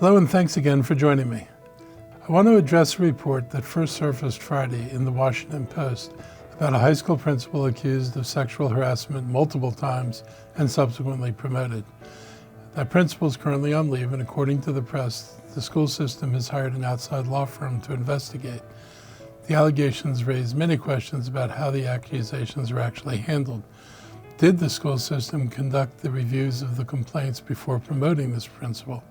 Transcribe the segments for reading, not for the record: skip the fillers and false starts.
Hello and thanks again for joining me. I want to address a report that first surfaced Friday in the Washington Post about a high school principal accused of sexual harassment multiple times and subsequently promoted. That principal is currently on leave, and according to the press, the school system has hired an outside law firm to investigate. The allegations raise many questions about how the accusations were actually handled. Did the school system conduct the reviews of the complaints before promoting this principal?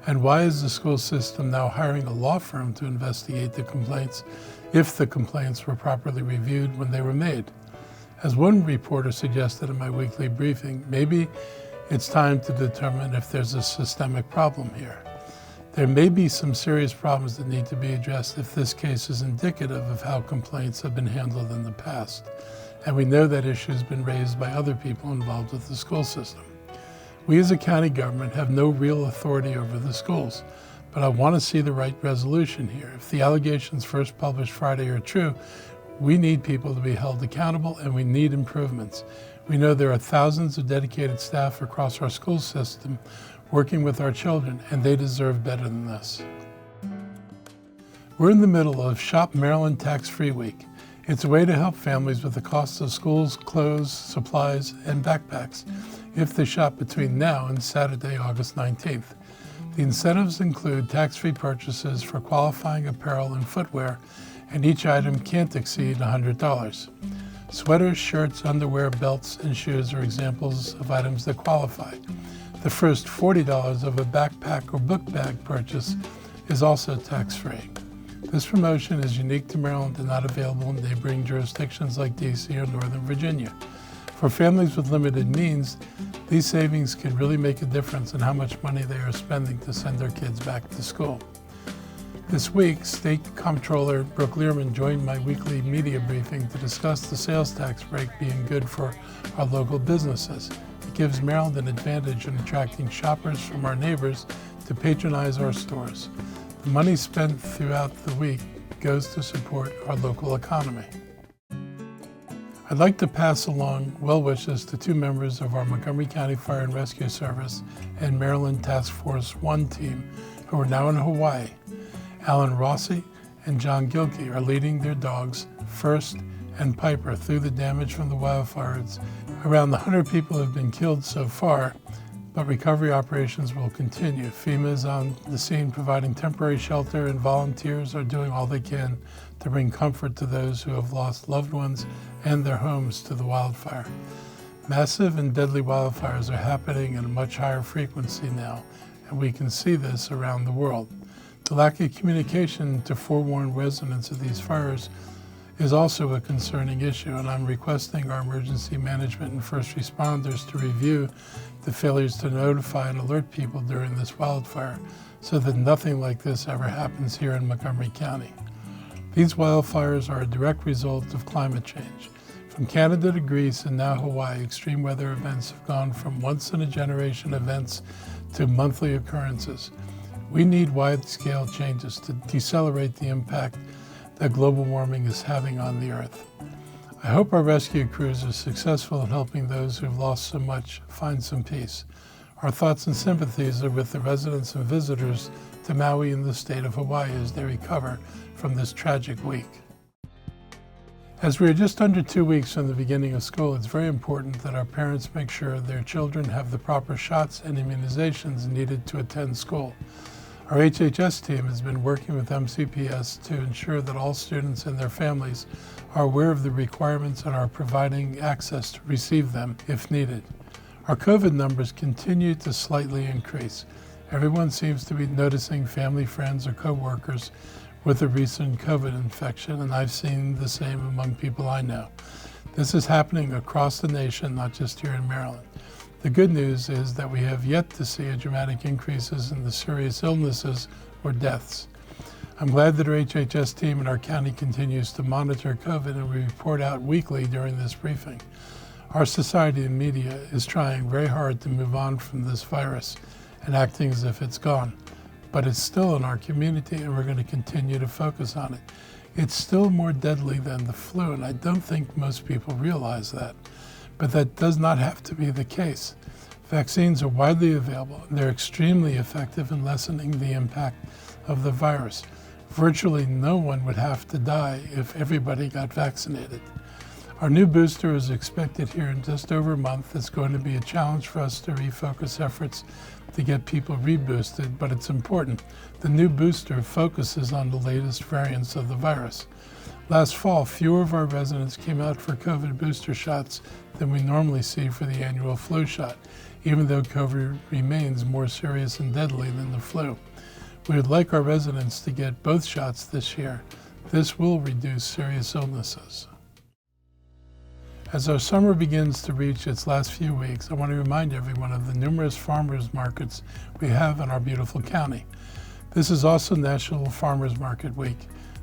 And why is the school system now hiring a law firm to investigate the complaints if the complaints were properly reviewed when they were made? As one reporter suggested in my weekly briefing, maybe it's time to determine if there's a systemic problem here. There may be some serious problems that need to be addressed if this case is indicative of how complaints have been handled in the past. And we know that issue has been raised by other people involved with the school system. We as a county government have no real authority over the schools, but I want to see the right resolution here. If the allegations first published Friday are true, we need people to be held accountable and we need improvements. We know there are thousands of dedicated staff across our school system working with our children, and they deserve better than this. We're in the middle of Shop Maryland Tax-Free Week. It's a way to help families with the costs of schools, clothes, supplies, and backpacks if they shop between now and Saturday, August 19th. The incentives include tax-free purchases for qualifying apparel and footwear, and each item can't exceed $100. Sweaters, shirts, underwear, belts, and shoes are examples of items that qualify. The first $40 of a backpack or book bag purchase is also tax-free. This promotion is unique to Maryland and not available in neighboring jurisdictions like DC or Northern Virginia. For families with limited means, these savings can really make a difference in how much money they are spending to send their kids back to school. This week, State Comptroller Brooke Learman joined my weekly media briefing to discuss the sales tax break being good for our local businesses. It gives Maryland an advantage in attracting shoppers from our neighbors to patronize our stores. The money spent throughout the week goes to support our local economy. I'd like to pass along well wishes to two members of our Montgomery County Fire and Rescue Service and Maryland Task Force 1 team who are now in Hawaii. Alan Rossi and John Gilkey are leading their dogs, First and Piper, through the damage from the wildfires. Around 100 people have been killed so far, but recovery operations will continue. FEMA is on the scene providing temporary shelter, and volunteers are doing all they can to bring comfort to those who have lost loved ones and their homes to the wildfire. Massive and deadly wildfires are happening at a much higher frequency now, and we can see this around the world. The lack of communication to forewarn residents of these fires is also a concerning issue, and I'm requesting our emergency management and first responders to review the failures to notify and alert people during this wildfire so that nothing like this ever happens here in Montgomery County. These wildfires are a direct result of climate change. From Canada to Greece and now Hawaii, extreme weather events have gone from once-in-a-generation events to monthly occurrences. We need wide-scale changes to decelerate the impact that global warming is having on the Earth. I hope our rescue crews are successful in helping those who've lost so much find some peace. Our thoughts and sympathies are with the residents and visitors to Maui and the state of Hawaii as they recover from this tragic week. As we are just under 2 weeks from the beginning of school, it's very important that our parents make sure their children have the proper shots and immunizations needed to attend school. Our HHS team has been working with MCPS to ensure that all students and their families are aware of the requirements and are providing access to receive them if needed. Our COVID numbers continue to slightly increase. Everyone seems to be noticing family, friends, or coworkers with a recent COVID infection, and I've seen the same among people I know. This is happening across the nation, not just here in Maryland. The good news is that we have yet to see a dramatic increases in the serious illnesses or deaths. I'm glad that our HHS team in our county continues to monitor COVID, and we report out weekly during this briefing. Our society and media is trying very hard to move on from this virus and acting as if it's gone. But it's still in our community, and we're going to continue to focus on it. It's still more deadly than the flu, and I don't think most people realize that. But that does not have to be the case. Vaccines are widely available, and they're extremely effective in lessening the impact of the virus. Virtually no one would have to die if everybody got vaccinated. Our new booster is expected here in just over a month. It's going to be a challenge for us to refocus efforts to get people reboosted, but it's important. The new booster focuses on the latest variants of the virus. Last fall, fewer of our residents came out for COVID booster shots than we normally see for the annual flu shot, even though COVID remains more serious and deadly than the flu. We would like our residents to get both shots this year. This will reduce serious illnesses. As our summer begins to reach its last few weeks, I want to remind everyone of the numerous farmers markets we have in our beautiful county. This is also National Farmers Market Week.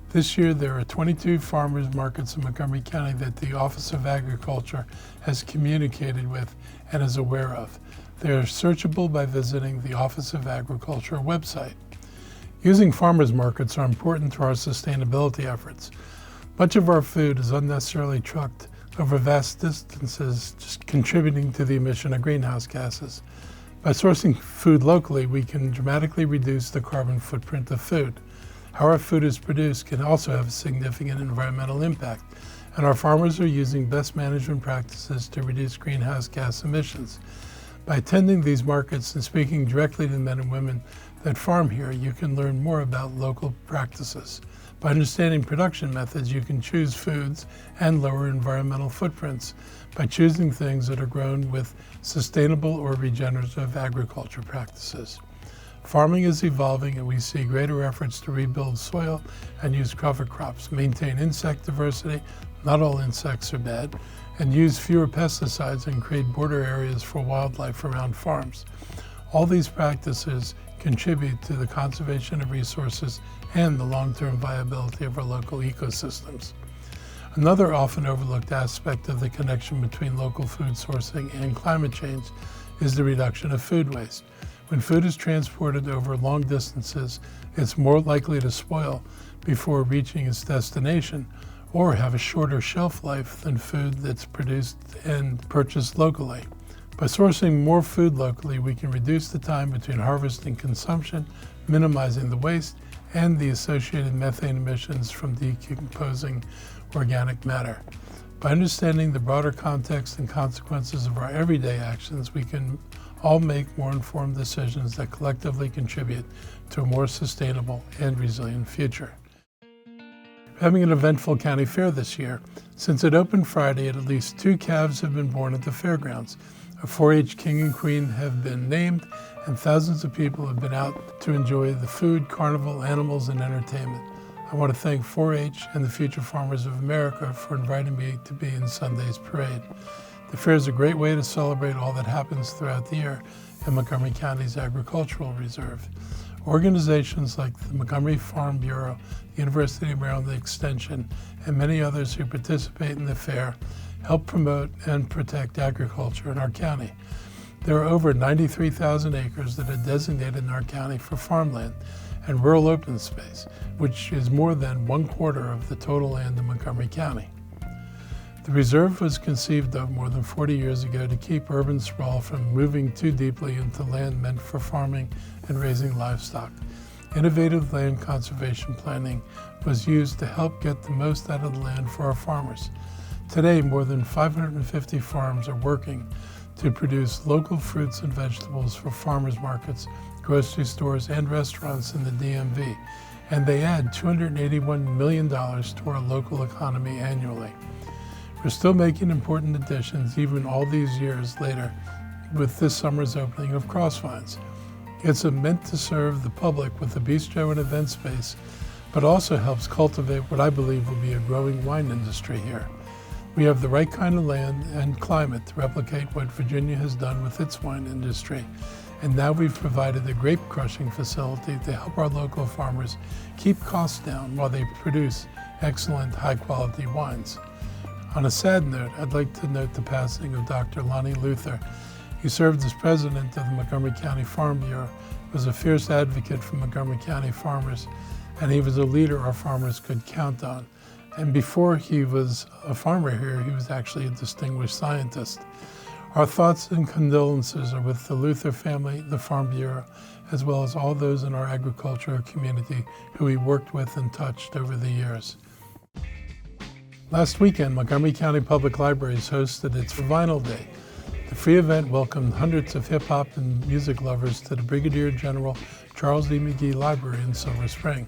This year there are 22 farmers markets in Montgomery County that the Office of Agriculture has communicated with and is aware of. They are searchable by visiting the Office of Agriculture website. Using farmers markets are important to our sustainability efforts. Much of our food is unnecessarily trucked over vast distances, just contributing to the emission of greenhouse gases. By sourcing food locally, we can dramatically reduce the carbon footprint of food. How our food is produced can also have a significant environmental impact, and our farmers are using best management practices to reduce greenhouse gas emissions. By attending these markets and speaking directly to the men and women that farm here, you can learn more about local practices. By understanding production methods, you can choose foods and lower environmental footprints by choosing things that are grown with sustainable or regenerative agriculture practices. Farming is evolving, and we see greater efforts to rebuild soil and use cover crops, maintain insect diversity, not all insects are bad, and use fewer pesticides and create border areas for wildlife around farms. All these practices contribute to the conservation of resources and the long-term viability of our local ecosystems. Another often overlooked aspect of the connection between local food sourcing and climate change is the reduction of food waste. When food is transported over long distances, it's more likely to spoil before reaching its destination or have a shorter shelf life than food that's produced and purchased locally. By sourcing more food locally, we can reduce the time between harvest and consumption, minimizing the waste and the associated methane emissions from decomposing organic matter. By understanding the broader context and consequences of our everyday actions, we can all make more informed decisions that collectively contribute to a more sustainable and resilient future. We're having an eventful county fair this year. Since it opened Friday, at least 2 calves have been born at the fairgrounds. A 4-H king and queen have been named, and thousands of people have been out to enjoy the food, carnival, animals, and entertainment. I want to thank 4-H and the Future Farmers of America for inviting me to be in Sunday's parade. The fair is a great way to celebrate all that happens throughout the year in Montgomery County's agricultural reserve. Organizations like the Montgomery Farm Bureau, the University of Maryland Extension, and many others who participate in the fair help promote and protect agriculture in our county. There are over 93,000 acres that are designated in our county for farmland and rural open space, which is more than 1/4 of the total land in Montgomery County. The reserve was conceived of more than 40 years ago to keep urban sprawl from moving too deeply into land meant for farming and raising livestock. Innovative land conservation planning was used to help get the most out of the land for our farmers. Today, more than 550 farms are working to produce local fruits and vegetables for farmers markets, grocery stores, and restaurants in the DMV, and they add $281 million to our local economy annually. We're still making important additions even all these years later with this summer's opening of Crossvines. It's meant to serve the public with a bistro and event space, but also helps cultivate what I believe will be a growing wine industry here. We have the right kind of land and climate to replicate what Virginia has done with its wine industry. And now we've provided a grape crushing facility to help our local farmers keep costs down while they produce excellent, high-quality wines. On a sad note, I'd like to note the passing of Dr. Lonnie Luther. He served as president of the Montgomery County Farm Bureau, was a fierce advocate for Montgomery County farmers, and he was a leader our farmers could count on. And before he was a farmer here, he was actually a distinguished scientist. Our thoughts and condolences are with the Luther family, the Farm Bureau, as well as all those in our agricultural community who we worked with and touched over the years. Last weekend, Montgomery County Public Libraries hosted its Vinyl Day. The free event welcomed hundreds of hip-hop and music lovers to the Brigadier General Charles E. McGee Library in Silver Spring.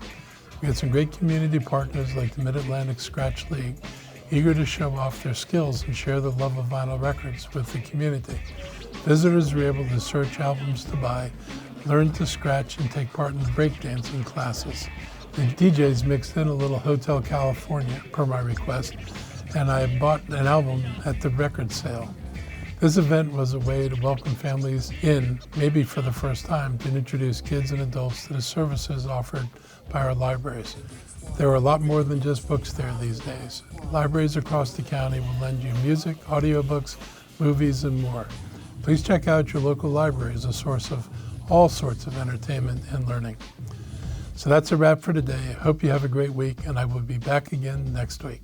We had some great community partners like the Mid-Atlantic Scratch League, eager to show off their skills and share the love of vinyl records with the community. Visitors were able to search albums to buy, learn to scratch, and take part in breakdancing classes. The DJs mixed in a little Hotel California, per my request, and I bought an album at the record sale. This event was a way to welcome families in, maybe for the first time, to introduce kids and adults to the services offered by our libraries. There are a lot more than just books there these days. Libraries across the county will lend you music, audiobooks, movies, and more. Please check out your local library as a source of all sorts of entertainment and learning. So that's a wrap for today. I hope you have a great week, and I will be back again next week.